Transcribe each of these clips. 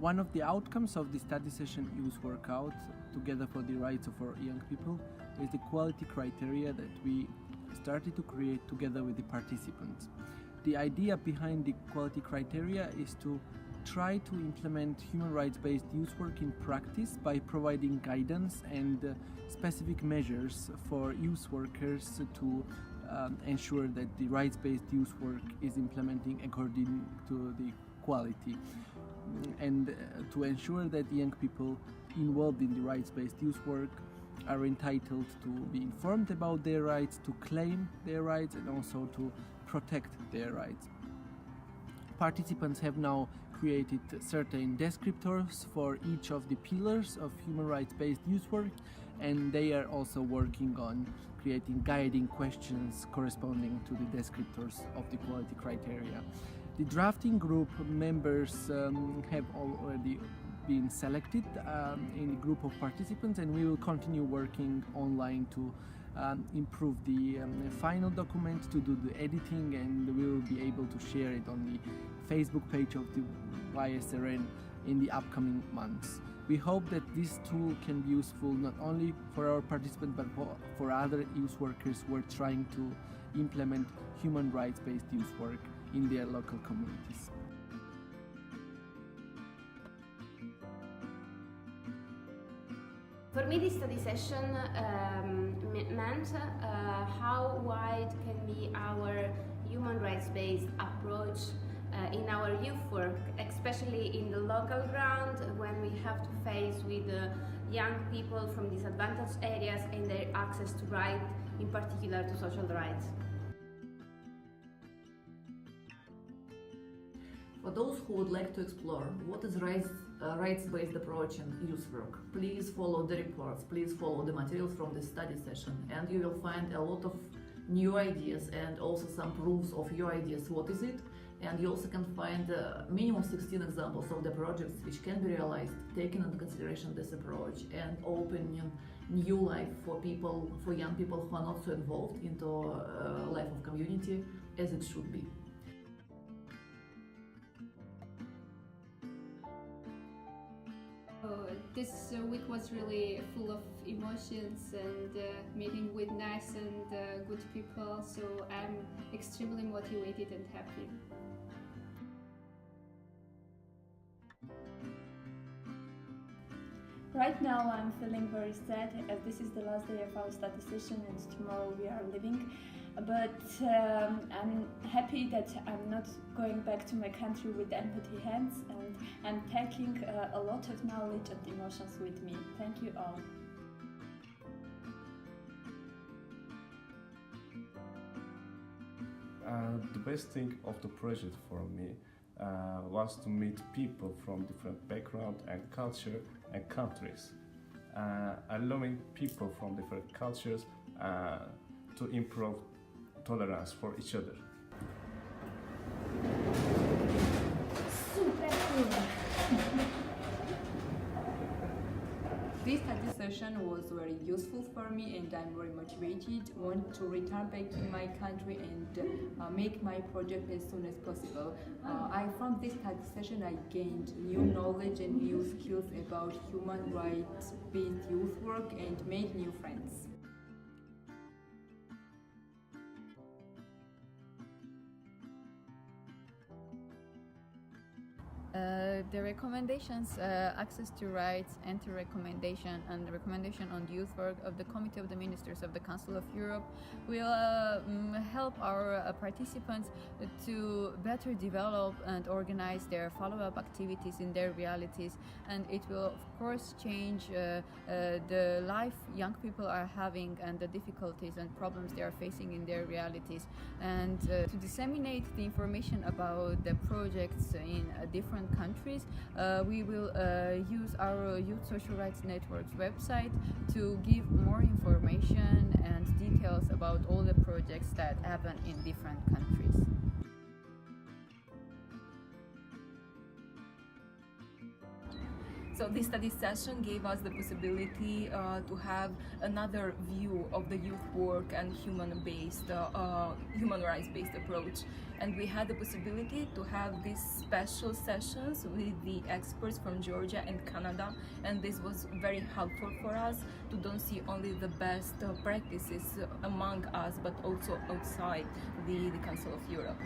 One of the outcomes of the study session Youth Workout Together for the Rights of Our Young People is the quality criteria that we started to create together with the participants. The idea behind the quality criteria is to try to implement human rights-based youth work in practice by providing guidance and specific measures for youth workers to ensure that the rights-based youth work is implementing according to the quality, and to ensure that young people involved in the rights-based youth work are entitled to be informed about their rights, to claim their rights, and also to protect their rights. Participants have now created certain descriptors for each of the pillars of human rights-based youth work, and they are also working on creating guiding questions corresponding to the descriptors of the quality criteria. The drafting group members have already been selected in the group of participants, and we will continue working online to improve the final document, to do the editing, and we will be able to share it on the Facebook page of the YSRN in the upcoming months. We hope that this tool can be useful not only for our participants but for other youth workers who are trying to implement human rights-based youth work in their local communities. For me, this study session meant how wide can be our human rights-based approach in our youth work, especially in the local ground when we have to face with young people from disadvantaged areas and their access to rights, in particular to social rights. For those who would like to explore what is rights-based approach in youth work, please follow the reports, please follow the materials from this study session, and you will find a lot of new ideas and also some proofs of your ideas, what is it, and you also can find minimum 16 examples of the projects which can be realized, taking into consideration this approach and opening new life for people, for young people who are not so involved into life of community as it should be. This week was really full of emotions and meeting with nice and good people, so I'm extremely motivated and happy. Right now I'm feeling very sad as this is the last day of our study session and tomorrow we are leaving. But I'm happy that I'm not going back to my country with empty hands, and I'm taking a lot of knowledge and emotions with me. Thank you all. The best thing of the project for me was to meet people from different backgrounds and culture and countries. Allowing people from different cultures to improve tolerance for each other. This study session was very useful for me and I'm very motivated, want to return back to my country and make my project as soon as possible. From this study session I gained new knowledge and new skills about human rights-based youth work and made new friends. The recommendations, access to rights, anti-recommendation and the recommendation on youth work of the Committee of the Ministers of the Council of Europe will help our participants to better develop and organize their follow-up activities in their realities, and it will of course change the life young people are having and the difficulties and problems they are facing in their realities, and to disseminate the information about the projects in different countries. We will use our Youth Social Rights Network's website to give more information and details about all the projects that happen in different countries. So this study session gave us the possibility to have another view of the youth work and human rights-based approach. And we had the possibility to have these special sessions with the experts from Georgia and Canada, and this was very helpful for us to don't see only the best practices among us, but also outside the Council of Europe.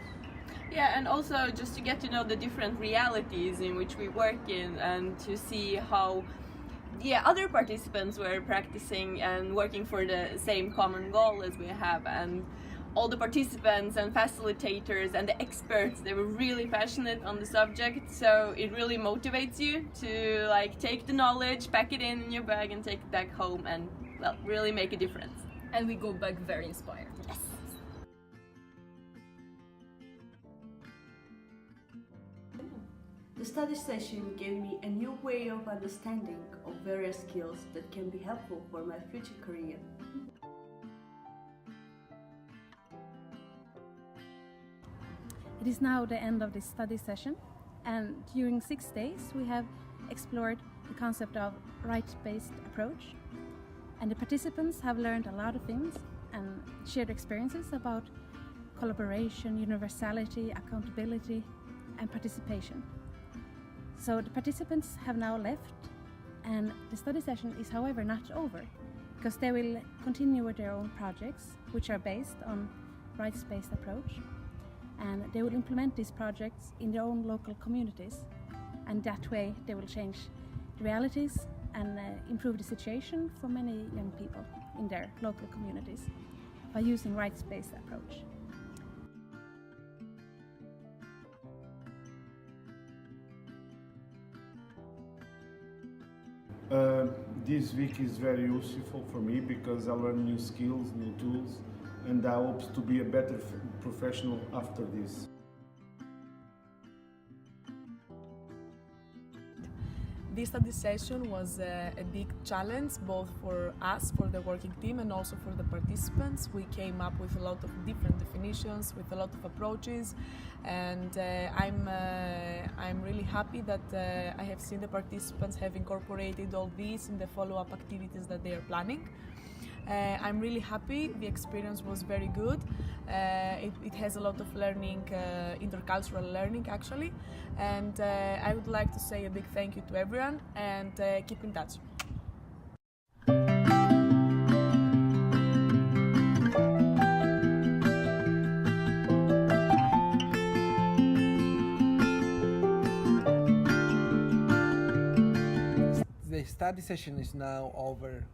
Yeah, and also just to get to know the different realities in which we work in, and to see how other participants were practicing and working for the same common goal as we have. And all the participants and facilitators and the experts, they were really passionate on the subject, so it really motivates you to take the knowledge, pack it in your bag and take it back home and really make a difference. And we go back very inspired. Yes. The study session gave me a new way of understanding of various skills that can be helpful for my future career. It is now the end of this study session, and during 6 days we have explored the concept of rights-based approach, and the participants have learned a lot of things and shared experiences about collaboration, universality, accountability and participation. So the participants have now left, and the study session is however not over, because they will continue with their own projects which are based on rights-based approach, and they will implement these projects in their own local communities, and that way they will change the realities and improve the situation for many young people in their local communities by using rights-based approach. This week is very useful for me because I learn new skills, new tools, and I hope to be a better professional after this. This study session was a big challenge both for us, for the working team, and also for the participants. We came up with a lot of different definitions, with a lot of approaches, and I'm really happy that I have seen the participants have incorporated all these in the follow-up activities that they are planning. I'm really happy. The experience was very good. It has a lot of learning, intercultural learning actually, and I would like to say a big thank you to everyone, and keep in touch. The study session is now over.